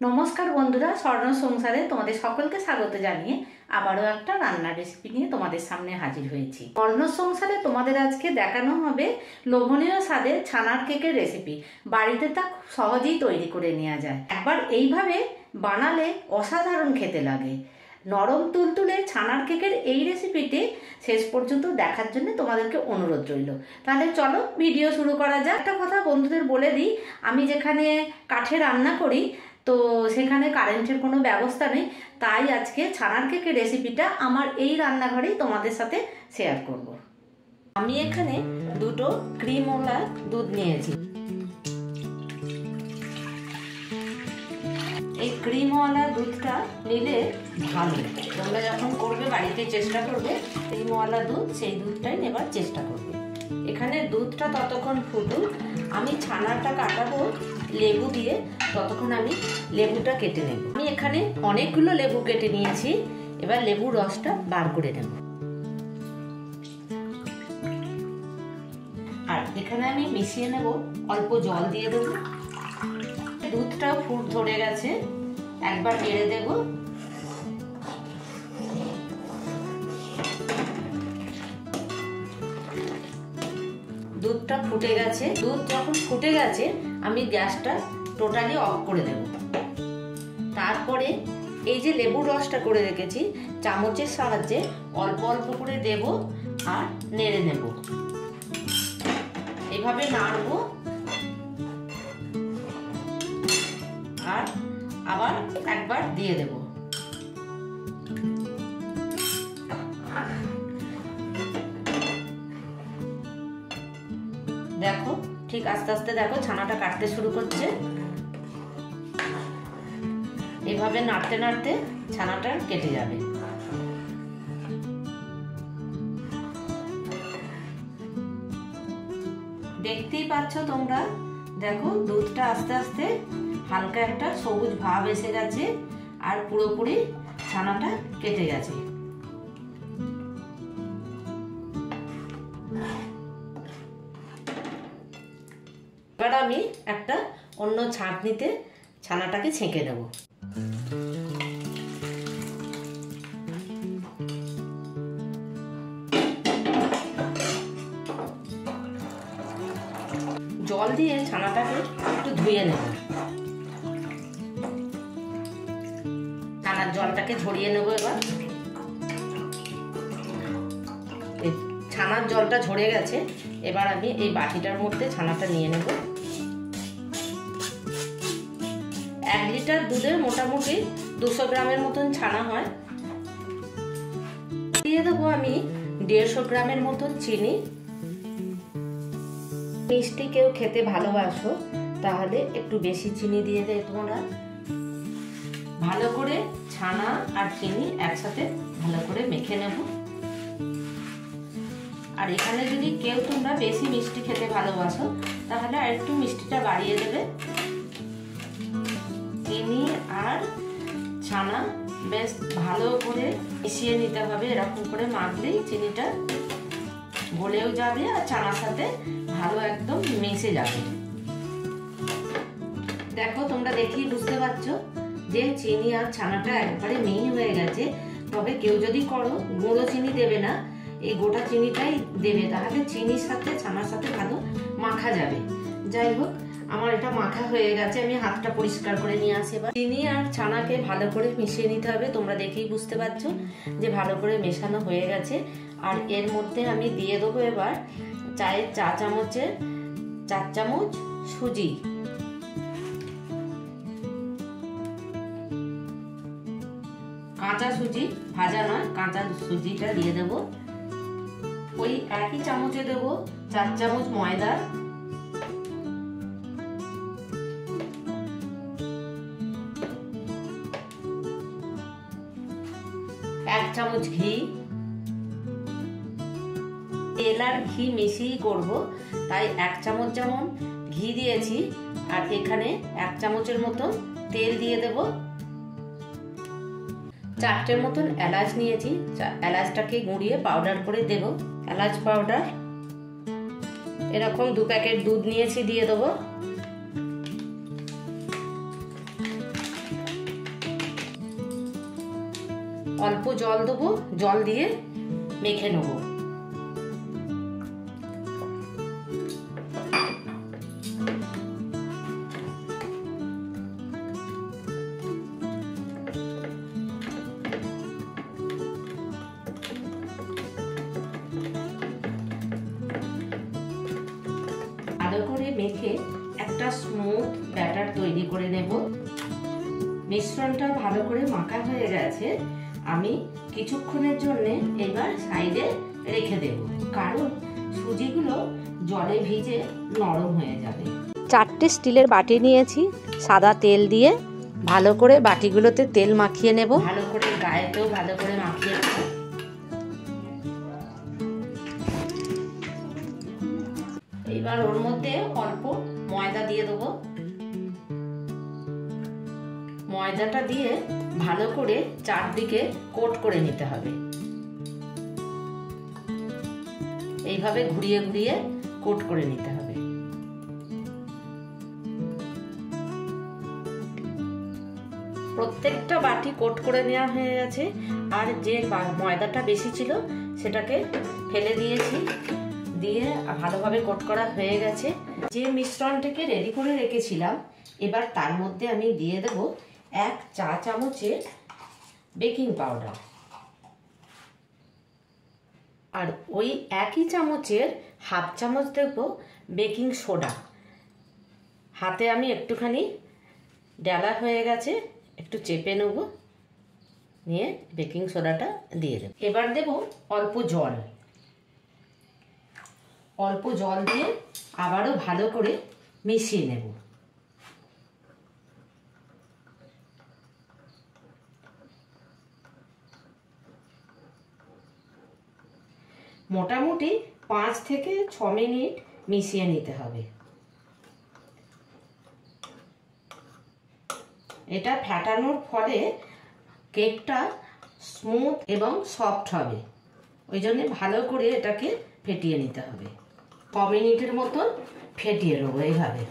নমস্কার বন্ধুরা, স্বর্ণ সংসারে তোমাদের সকলকে স্বাগত জানিয়ে আবারও একটা রান্নার রেসিপি নিয়ে তোমাদের সামনে হাজির হয়েছি। স্বর্ণ সংসারে তোমাদের আজকে দেখানো হবে লোভনীয় স্বাদের ছানার কেকের রেসিপি। বাড়িতে তা খুব সহজেই তৈরি করে নেওয়া যায়। একবার এইভাবে বানালে অসাধারণ খেতে লাগে। নরম তুলতুলে ছানার কেকের এই রেসিপিটি শেষ পর্যন্ত দেখার জন্য তোমাদেরকে অনুরোধ রইল। তাহলে চলো ভিডিও শুরু করা যাক। একটা কথা বন্ধুদের বলে দিই, আমি যেখানে কাঠে রান্না করি তো সেখানে কারেন্টের কোনো ব্যবস্থা নেই, তাই আজকে ছানার কেকের রেসিপিটা আমার এই রান্নাঘরেই তোমাদের সাথে শেয়ার করব। আমি এখানে দুটো ক্রিমওয়ালা দুধ নিয়েছি। এই ক্রিমওয়ালা দুধটা নিলে ভালো, তোমরা যখন করবে বাড়িতে চেষ্টা করবে ক্রিমওয়ালা দুধ, সেই দুধটাই নেবার চেষ্টা করবে। এখানে দুধটা ততক্ষণ ফুটুক, আমি ছানাটা কাটাবো লেবু দিয়ে, ততক্ষণ আমি লেবুটা কেটে নেব। আমি এখানে অনেকগুলো লেবু কেটে নিয়েছি, এবার লেবুর রসটা বার করে নেব। আর এখানে আমি মিশিয়ে নেব, অল্প জল দিয়ে দেবো। দুধটাও ফুট ধরে গেছে, একবার নেড়ে দেব। দুধটা ফুটে গেছে। দুধ যখন ফুটে গেছে আমি গ্যাসটা টোটালি অফ করে দেব। তারপরে এই যে লেবুর রসটা করে রেখেছি, চামচের সাহায্যে অল্প অল্প করে দেব আর নেড়ে নেব। এভাবে নাড়বো আর আবার একবার দিয়ে দেব। দেখো ঠিক আস্তে আস্তে দেখো ছানাটা কাটতে শুরু করছে। এভাবে নাড়তে নাড়তে ছানাটা কেটে যাবে। দেখতেই পাচ্ছ তোমরা, দেখো দুধটা আস্তে আস্তে হালকা একটা সবুজ ভাব এসে গেছে আর পুরোপুরি ছানাটা কেটে গেছে। এবার আমি একটা অন্য ছাঁকনিতে ছানাটাকে ছেঁকে দেব। জল দিয়ে ছানাটাকে একটু ধুয়ে নেব। ছানার জলটাকে ঝরিয়ে নেব। এবার ছানার জলটা ঝরে গেছে, এবার আমি এই বাটিটার মধ্যে ছানাটা নিয়ে নেব। 1 লিটার দুধে মোটামুটি 200 গ্রামের মতন ছানা হয়। দিয়ে দেবো আমি 150 গ্রামের মতন চিনি। মিষ্টি কেউ খেতে ভালোবাসো তাহলে একটু বেশি চিনি দিয়ে দেয় তোমরা। ভালো করে ছানা আর চিনি একসাথে ভালো করে মেখে নেব। আর এখানে যদি কেউ তোমরা বেশি মিষ্টি খেতে ভালোবাসো তাহলে আর একটু মিষ্টিটা বাড়িয়ে দেবে। চিনি আর ছানা বেশ ভালো করে মিশিয়ে নিতে হবে। এরকম করে মাখলেই চিনিটা গলেও যাবে আর ছানার সাথে ভালো একদম মিশে যাবে। দেখো তোমরা দেখি বুঝতে পারছো যে চিনি আর ছানাটা একবারে মিহি হয়ে গেছে। তবে কেউ যদি করো গুঁড়ো চিনি দেবে না, এই গোটা চিনিটাই দেবে, তাহলে চিনির সাথে ছানার সাথে ভালো মাখা যাবে। যাই হোক, আমার এটা মাখা হয়ে গেছে, আমি হাতটা পরিষ্কার করে নিয়ে আসি। এবার চিনি আর ছানাকে ভালো করে মিশিয়ে নিতে হবে। তোমরা দেখেই বুঝতে পারছো যে ভালো করে মেশানো হয়ে গেছে। আর এর মধ্যে আমি দিয়ে দেবো এবার চায়ের 4 চামচের 4 চামচ সুজি। কাঁচা সুজি, ভাজা নয়, কাঁচা সুজিটা দিয়ে দেব। ওই একই চামচে দেব 4 চামচ ময়দা, 1 চামচ ঘি। তেল আর ঘি মিশিয়ে করব, তাই 1 চামচ যেমন ঘি দিয়েছি আর এখানে 1 চামচের মতন তেল দিয়ে দেব। 4টের মতন এলাচ নিয়েছি, এলাচটাকে গুঁড়িয়ে পাউডার করে দেব। এলাচ পাউডার, এরকম 2 প্যাকেট দুধ নিয়েছি, দিয়ে দেবো। অল্প জল দেবো, জল দিয়ে মেখে নেবো। ভালো করে মেখে একটা স্মুথ ব্যাটার তৈরি করে নেব। মিশ্রণটা ভালো করে মাখা হয়ে গেছে, আমি কিছুক্ষণের জন্য এবার সাইডে রেখে দেব, কারণ সুজিগুলো জলে ভিজে নরম হয়ে যাবে। 4টে স্টিলের বাটি নিয়েছি, সাদা তেল দিয়ে ভালো করে বাটিগুলোতে তেল মাখিয়ে নেব। ভালো করে গায়েতেও ভালো করে মাখিয়ে নেব। এবার ওর মধ্যে অল্প ময়দা দিয়ে দেবো। ময়দাটা দিয়ে ভালো করে চারদিকে কোট করে নিতে হবে। এইভাবে ঘুরিয়ে ঘুরিয়ে কোট করে নিতে হবে। প্রত্যেকটা বাটি কোট করে নেওয়া হয়ে গেছে, আর যে ময়দাটা বেশি ছিল সেটাকে ফেলে দিয়েছি, দিয়ে ভালোভাবে কোট করা হয়ে গেছে। যে মিশ্রণটাকে রেডি করে রেখেছিলাম, এবার তার মধ্যে আমি দিয়ে দেব 1 চা চামচের বেকিং পাউডার, আর ওই একই চামচের হাফ চামচ দেব বেকিং সোডা। হাতে আমি একটুখানি ডালা হয়ে গেছে, একটু চেপে নেব, নিয়ে বেকিং সোডাটা দিয়ে দেব। এবার দেব অল্প জল। অল্প জল দিয়ে আবারও ভালো করে মিশিয়ে নেব। মোটামুটি 5 থেকে 6 মিনিট মিশিয়ে নিতে হবে। এটা ফেটানোর ফলে কেকটা স্মুথ এবং সফট হবে, ওই জন্য ভালো করে এটাকে ফেটিয়ে নিতে হবে। 6 মিনিটের মতন ফেটিয়ে নেবো। এইভাবে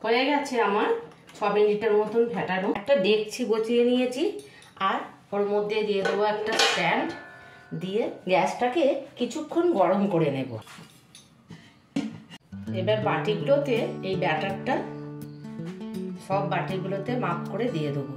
হয়ে গেছে আমার 6 মিনিটের মতন ফেটানো। একটা ডেকচি বসিয়ে নিয়েছি, আর ওর মধ্যে দিয়ে দেবো একটা স্ট্যান্ড, দিয়ে গ্যাসটাকে কিছুক্ষণ গরম করে নেব। এবার বাটিগুলোতে এই ব্যাটারটা সব বাটিগুলোতে মাপ করে দিয়ে দেবো।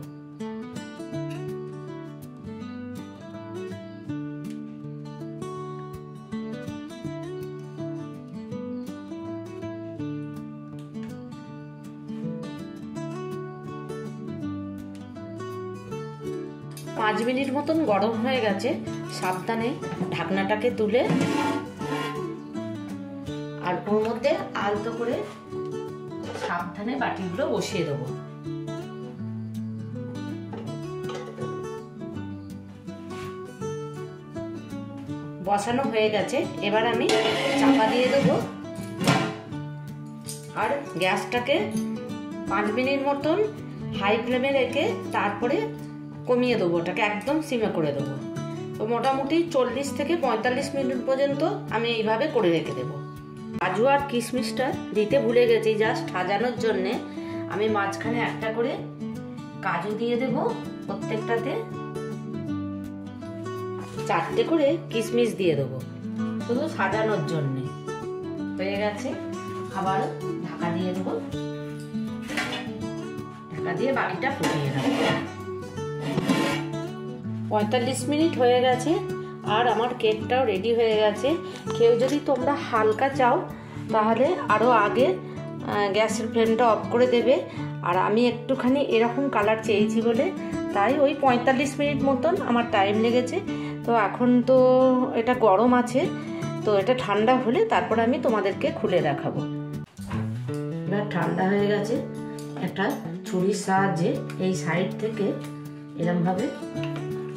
পাঁচ মিনিট মতন গরম হয়ে গেছে, সাবধানে ঢাকনাটাকে তুলে আর ওর মধ্যে আলতো করে সাবধানে বাটিগুলো বসিয়ে দেবো। বসানো হয়ে গেছে, এবার আমি চাপা দিয়ে দেবো, আর গ্যাসটাকে 5 মিনিট মতন হাই ফ্লেমে রেখে তারপরে কমিয়ে দেবো, ওটাকে একদম সিমে করে দেবো। তো মোটামুটি 40 থেকে 45 মিনিট পর্যন্ত আমি এইভাবে করে রেখে দেবো। কাজু আর কিশমিশটা দিতে ভুলে গেছি, জাস্ট সাজানোর জন্যে আমি মাঝখানে একটা করে কাজু দিয়ে দেবো, প্রত্যেকটাতে 4টে করে কিশমিশ দিয়ে দেবো, শুধু সাজানোর জন্যে। হয়ে গেছে, আবার ঢাকা দিয়ে দেবো। ঢাকা দিয়ে বাকিটা ফুটিয়ে রাখবো। 45 মিনিট হয়ে গেছে, আর আমার কেকটাও রেডি হয়ে গেছে। কেউ যদি তোমরা হালকা চাও তাহলে আরও আগে গ্যাসের ফ্লেমটা অফ করে দেবে, আর আমি একটুখানি এরকম কালার চেয়েছি বলে তাই ওই 45 মিনিট মতন আমার টাইম লেগেছে। তো এখন তো এটা গরম আছে, তো এটা ঠান্ডা হলে তারপর আমি তোমাদেরকে খুলে দেখাবো। এবার ঠান্ডা হয়ে গেছে, একটা ছুরির সাহায্যে এই সাইড থেকে এরমভাবে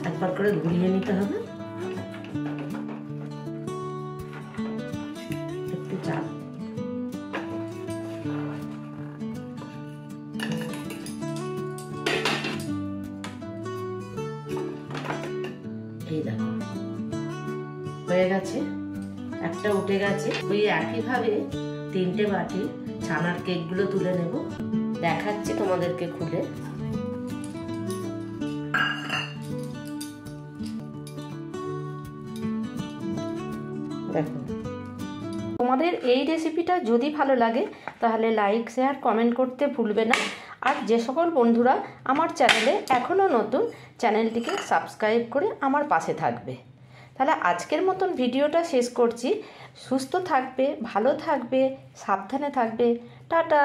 একবার করে ঘুরিয়ে নিতে হবে। একটু চাপ, এই দেখো হয়ে গেছে, একটা উঠে গেছে। ওই একইভাবে 3টে বাটি ছানার কেকগুলো তুলে নেব, দেখাচ্ছি তোমাদেরকে খুলে। দেখো, তোমাদের এই রেসিপিটা যদি ভালো লাগে তাহলে লাইক, শেয়ার, কমেন্ট করতে ভুলবে না। আর যে সকল বন্ধুরা আমার চ্যানেলে এখনও নতুন, চ্যানেলটিকে সাবস্ক্রাইব করে আমার পাশে থাকবে। তাহলে আজকের মতন ভিডিওটা শেষ করছি। সুস্থ থাকবে, ভালো থাকবে, সাবধানে থাকবে। টাটা।